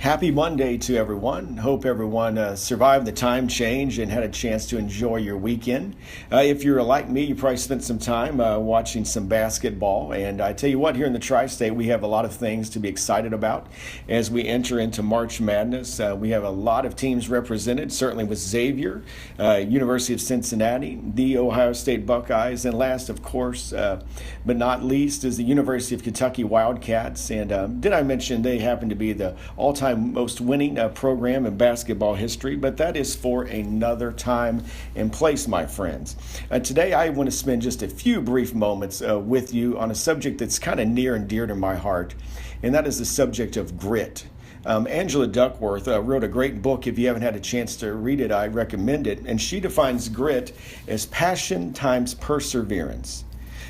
Happy Monday to everyone. Hope everyone survived the time change and had a chance to enjoy your weekend. If you're like me, you probably spent some time watching some basketball. And I tell you what, here in the Tri-State, we have a lot of things to be excited about as we enter into March Madness. We have a lot of teams represented, certainly with Xavier, University of Cincinnati, the Ohio State Buckeyes, and last, of course, but not least, is the University of Kentucky Wildcats. And did I mention they happen to be the all-time most winning program in basketball history, but that is for another time and place, my friends. Today I want to spend just a few brief moments with you on a subject that's kind of near and dear to my heart, and that is the subject of grit. Angela Duckworth wrote a great book. If you haven't had a chance to read it, I recommend it, and she defines grit as passion times perseverance.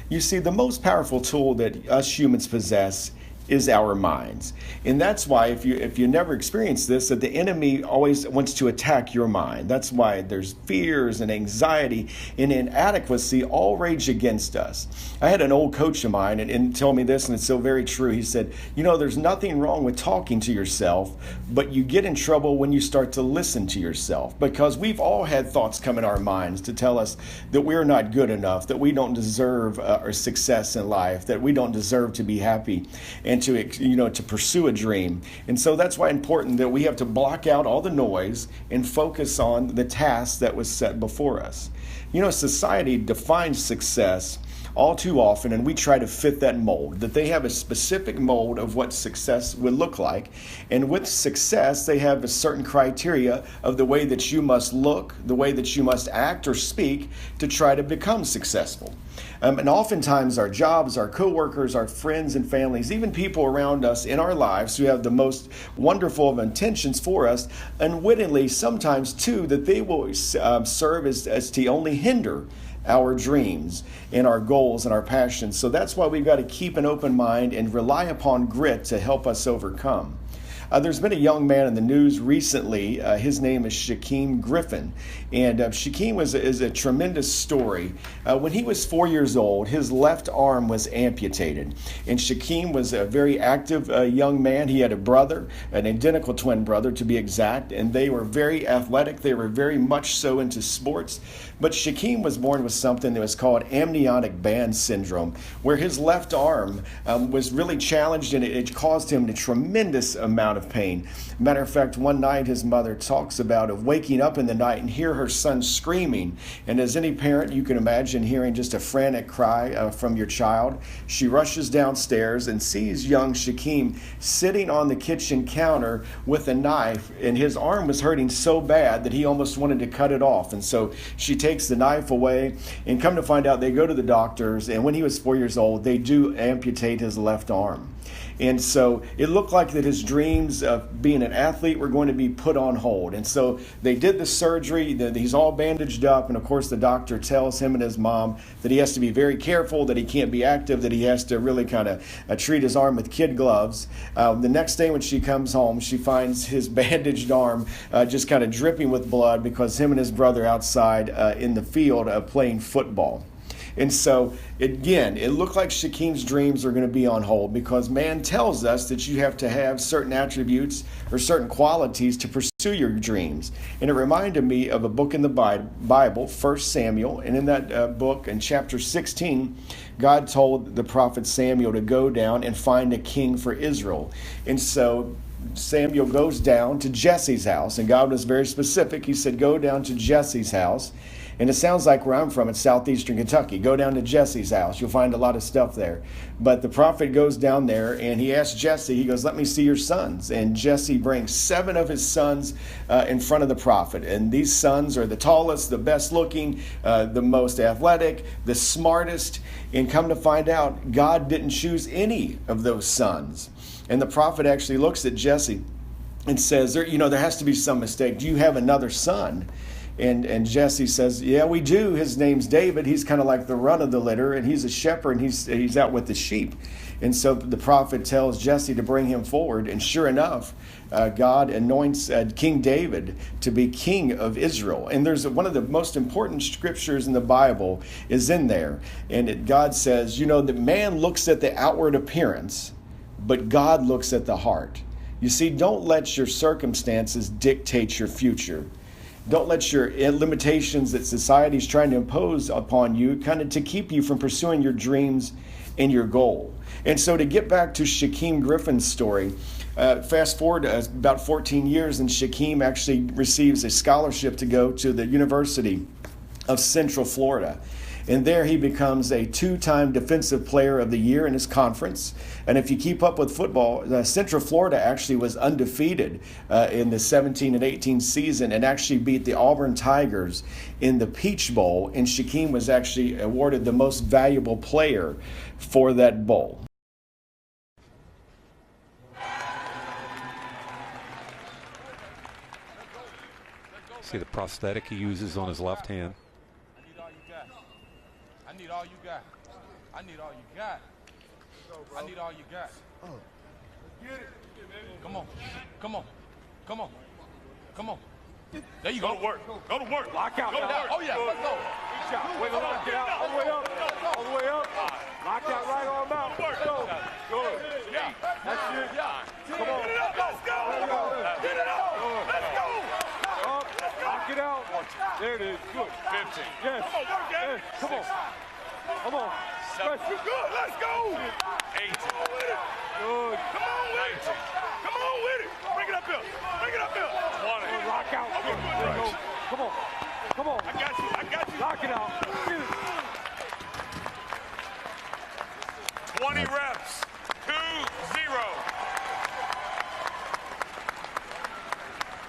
You see, the most powerful tool that us humans possess is our minds. And that's why if you never experienced this, that the enemy always wants to attack your mind. That's why there's fears and anxiety and inadequacy all rage against us. I had an old coach of mine and tell me this, and it's so very true. He said, there's nothing wrong with talking to yourself, but you get in trouble when you start to listen to yourself, because we've all had thoughts come in our minds to tell us that we're not good enough, that we don't deserve our success in life, that we don't deserve to be happy and to pursue a dream. And so that's why it's important that we have to block out all the noise and focus on the task that was set before us. Society defines success all too often, and we try to fit that mold, that they have a specific mold of what success would look like. And with success, they have a certain criteria of the way that you must look, the way that you must act or speak to try to become successful. And oftentimes our jobs, our coworkers, our friends and families, even people around us in our lives who have the most wonderful of intentions for us, unwittingly sometimes too, that they will serve as to only hinder our dreams and our goals and our passions. So that's why we've got to keep an open mind and rely upon grit to help us overcome. There's been a young man in the news recently. His name is Shaquem Griffin. And Shaquem is a tremendous story. When he was 4 years old, his left arm was amputated. And Shaquem was a very active young man. He had a brother, an identical twin brother to be exact, and they were very athletic. They were very much so into sports. But Shaquem was born with something that was called amniotic band syndrome, where his left arm was really challenged, and it caused him a tremendous amount of pain. Matter of fact, one night his mother talks about of waking up in the night and hear her son screaming. And as any parent, you can imagine hearing just a frantic cry from your child. She rushes downstairs and sees young Shaquem sitting on the kitchen counter with a knife, and his arm was hurting so bad that he almost wanted to cut it off. And so she takes the knife away, and come to find out, they go to the doctors, and when he was 4 years old, they do amputate his left arm. And so it looked like that his dreams of being an athlete were going to be put on hold. And so they did the surgery. He's all bandaged up. And of course, the doctor tells him and his mom that he has to be very careful, that he can't be active, that he has to really kind of treat his arm with kid gloves. The next day when she comes home, she finds his bandaged arm just kind of dripping with blood, because him and his brother outside in the field playing football. And so, again, it looked like Shaquem's dreams are going to be on hold, because man tells us that you have to have certain attributes or certain qualities to pursue your dreams. And it reminded me of a book in the Bible, 1 Samuel. And in that book, in chapter 16, God told the prophet Samuel to go down and find a king for Israel. And so Samuel goes down to Jesse's house, and God was very specific. He said, go down to Jesse's house. And it sounds like where I'm from, it's southeastern Kentucky. Go down to Jesse's house. You'll find a lot of stuff there. But the prophet goes down there, and he asks Jesse, he goes, let me see your sons. And Jesse brings 7 of his sons in front of the prophet. And these sons are the tallest, the best looking, the most athletic, the smartest. And come to find out, God didn't choose any of those sons. And the prophet actually looks at Jesse and says, there has to be some mistake. Do you have another son? And Jesse says, yeah, we do. His name's David. He's kind of like the run of the litter, and he's a shepherd, and he's out with the sheep. And so the prophet tells Jesse to bring him forward. And sure enough, God anoints King David to be king of Israel. And there's one of the most important scriptures in the Bible is in there. And God says, that man looks at the outward appearance, but God looks at the heart. You see, don't let your circumstances dictate your future. Don't let your limitations that society is trying to impose upon you kind of to keep you from pursuing your dreams and your goal. And so to get back to Shaquem Griffin's story, fast forward about 14 years, and Shaquem actually receives a scholarship to go to the University of Central Florida. And there he becomes a 2-time Defensive Player of the Year in his conference. And if you keep up with football, Central Florida actually was undefeated in the 17 and 18 season and actually beat the Auburn Tigers in the Peach Bowl. And Shaquem was actually awarded the most valuable player for that bowl. See the prosthetic he uses on his left hand. I need all you got. I need all you got. I need all you got. Oh. Get it. Come on. Come on. Come on. Come on. There you go. Go to work. Go to work. Lock out. Go to work. Oh, yeah. Let's go. Good shot. Wiggle up. Get out. All the way up. All the way up. Lock out. Right arm out. Go. Good. Yeah. That's it. Yeah. Come on. Get it up. Let's go. Get it up. Let's go. Up. Lock it out. There it is. Good. 15. Yes. Come on. Work it. Yes. Come on. Come on. You good. Let's go. 18. Come on with it. Good. Come on with it. Come on with it. Bring it up here. Bring it up here. 20. Lock out. Good. There you go. Come on. Come on. I got you. I got you. Lock it out. 20 reps. 2-0.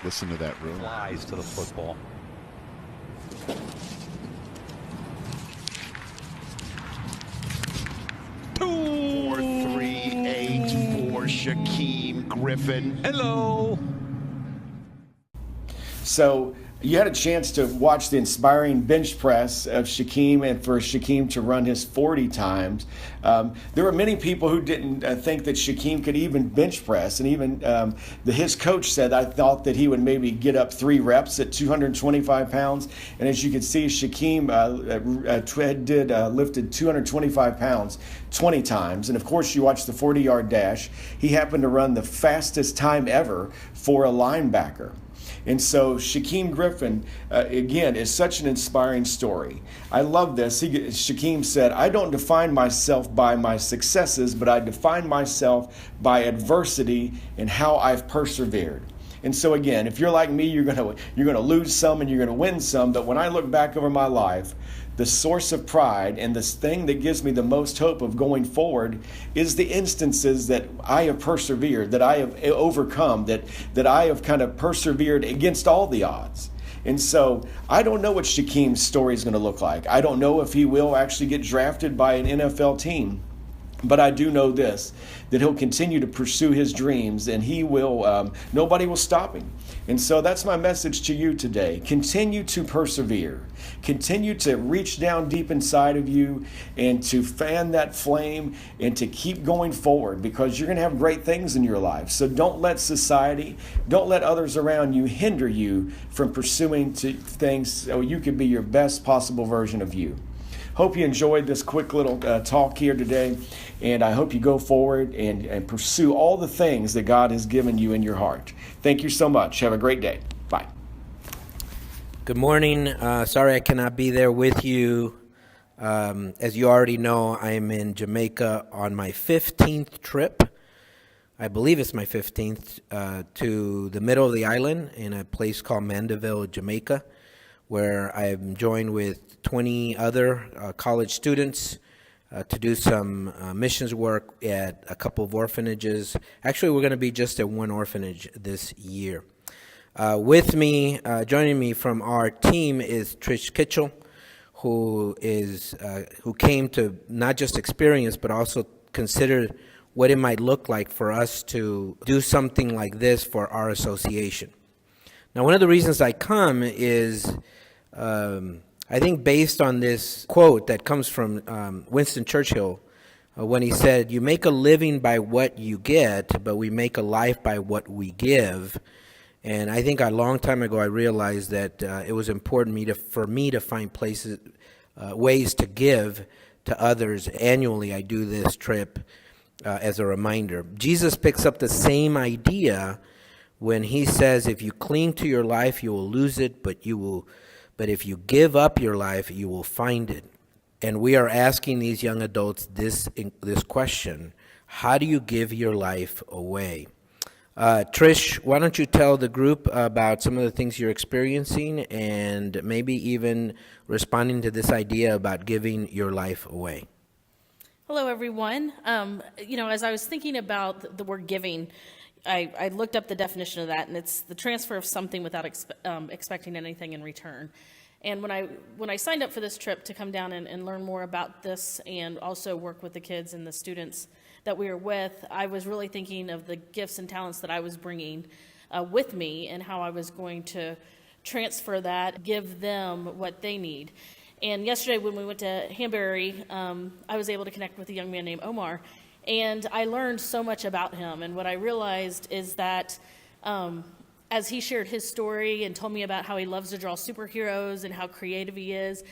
Listen to that room. Flies to the football. Two. 4-3-8 for Shaquem Griffin. Hello. So you had a chance to watch the inspiring bench press of Shaquem and for Shaquem to run his 40 times. There were many people who didn't think that Shaquem could even bench press. And even his coach said, I thought that he would maybe get up 3 reps at 225 pounds. And as you can see, Shaquem lifted 225 pounds 20 times. And of course, you watch the 40-yard dash. He happened to run the fastest time ever for a linebacker. And so Shaquem Griffin, again, is such an inspiring story. I love this. Shaquem said, I don't define myself by my successes, but I define myself by adversity and how I've persevered. And so again, if you're like me, you're gonna lose some and you're gonna win some. But when I look back over my life, the source of pride and this thing that gives me the most hope of going forward is the instances that I have persevered, that I have overcome, that I have kind of persevered against all the odds. And so I don't know what Shaquem's story is going to look like. I don't know if he will actually get drafted by an NFL team. But I do know this, that he'll continue to pursue his dreams and he will, nobody will stop him. And so that's my message to you today. Continue to persevere. Continue to reach down deep inside of you and to fan that flame and to keep going forward because you're going to have great things in your life. So don't let society, don't let others around you hinder you from pursuing things so you can be your best possible version of you. Hope you enjoyed this quick little talk here today, and I hope you go forward and pursue all the things that God has given you in your heart. Thank you so much. Have a great day. Bye. Good morning. Sorry I cannot be there with you. As you already know, I am in Jamaica on my 15th trip. I believe it's my 15th to the middle of the island in a place called Mandeville, Jamaica, where I'm joined with 20 other college students to do some missions work at a couple of orphanages. Actually, we're going to be just at one orphanage this year. With me, joining me from our team is Trish Kitchell, who came to not just experience but also consider what it might look like for us to do something like this for our association. Now, one of the reasons I come is I think based on this quote that comes from Winston Churchill when he said, "You make a living by what you get, but we make a life by what we give." And I think a long time ago I realized that it was important for me to find ways to give to others. Annually I do this trip as a reminder. Jesus picks up the same idea when he says, if you cling to your life, you will lose it, but if you give up your life, you will find it. And we are asking these young adults this question: how do you give your life away? Trish, why don't you tell the group about some of the things you're experiencing and maybe even responding to this idea about giving your life away? Hello, everyone. As I was thinking about the word giving, I looked up the definition of that, and it's the transfer of something without expecting anything in return. And when I signed up for this trip to come down and learn more about this and also work with the kids and the students that we were with, I was really thinking of the gifts and talents that I was bringing with me and how I was going to transfer that, give them what they need. And yesterday when we went to Hanbury, I was able to connect with a young man named Omar, and I learned so much about him. And what I realized is that as he shared his story and told me about how he loves to draw superheroes and how creative he is,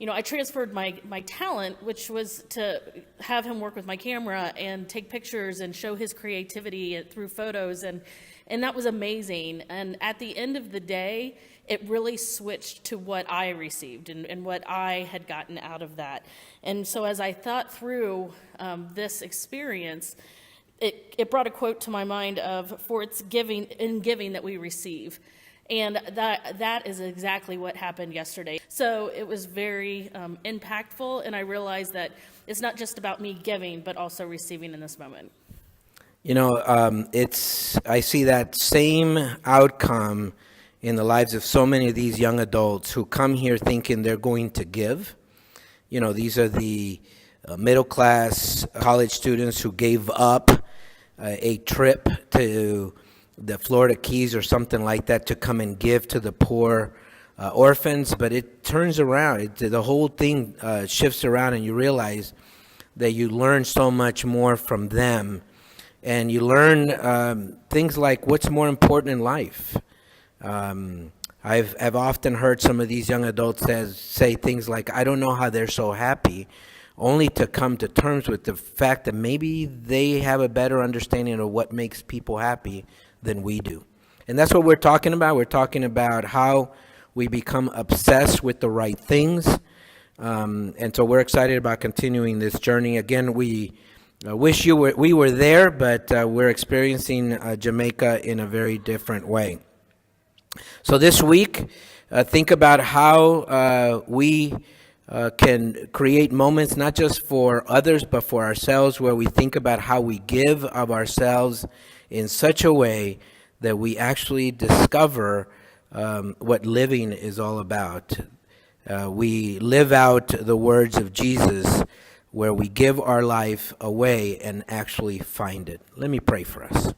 I transferred my talent, which was to have him work with my camera and take pictures and show his creativity through photos, and that was amazing. And at the end of the day, it really switched to what I received and what I had gotten out of that. And so as I thought through this experience, it brought a quote to my mind of, for it's giving that we receive. And that is exactly what happened yesterday. So it was very impactful, and I realized that it's not just about me giving, but also receiving in this moment. I see that same outcome in the lives of so many of these young adults who come here thinking they're going to give. These are the middle-class college students who gave up a trip to the Florida Keys or something like that to come and give to the poor orphans, but it turns around. The whole thing shifts around, and you realize that you learn so much more from them, and you learn things like what's more important in life. I've often heard some of these young adults say things like, I don't know how they're so happy, only to come to terms with the fact that maybe they have a better understanding of what makes people happy than we do. And that's what we're talking about. We're talking about how we become obsessed with the right things. And so we're excited about continuing this journey. Again, we wish we were there, but we're experiencing Jamaica in a very different way. So this week, think about how we can create moments not just for others, but for ourselves, where we think about how we give of ourselves in such a way that we actually discover what living is all about. We live out the words of Jesus, where we give our life away and actually find it. Let me pray for us.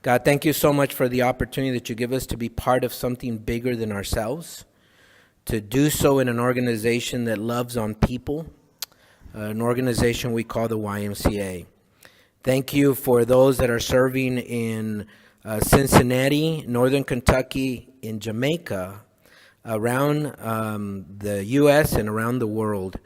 God, thank you so much for the opportunity that you give us to be part of something bigger than ourselves, to do so in an organization that loves on people, an organization we call the YMCA. Thank you for those that are serving in Cincinnati, Northern Kentucky, in Jamaica, around the U.S. and around the world.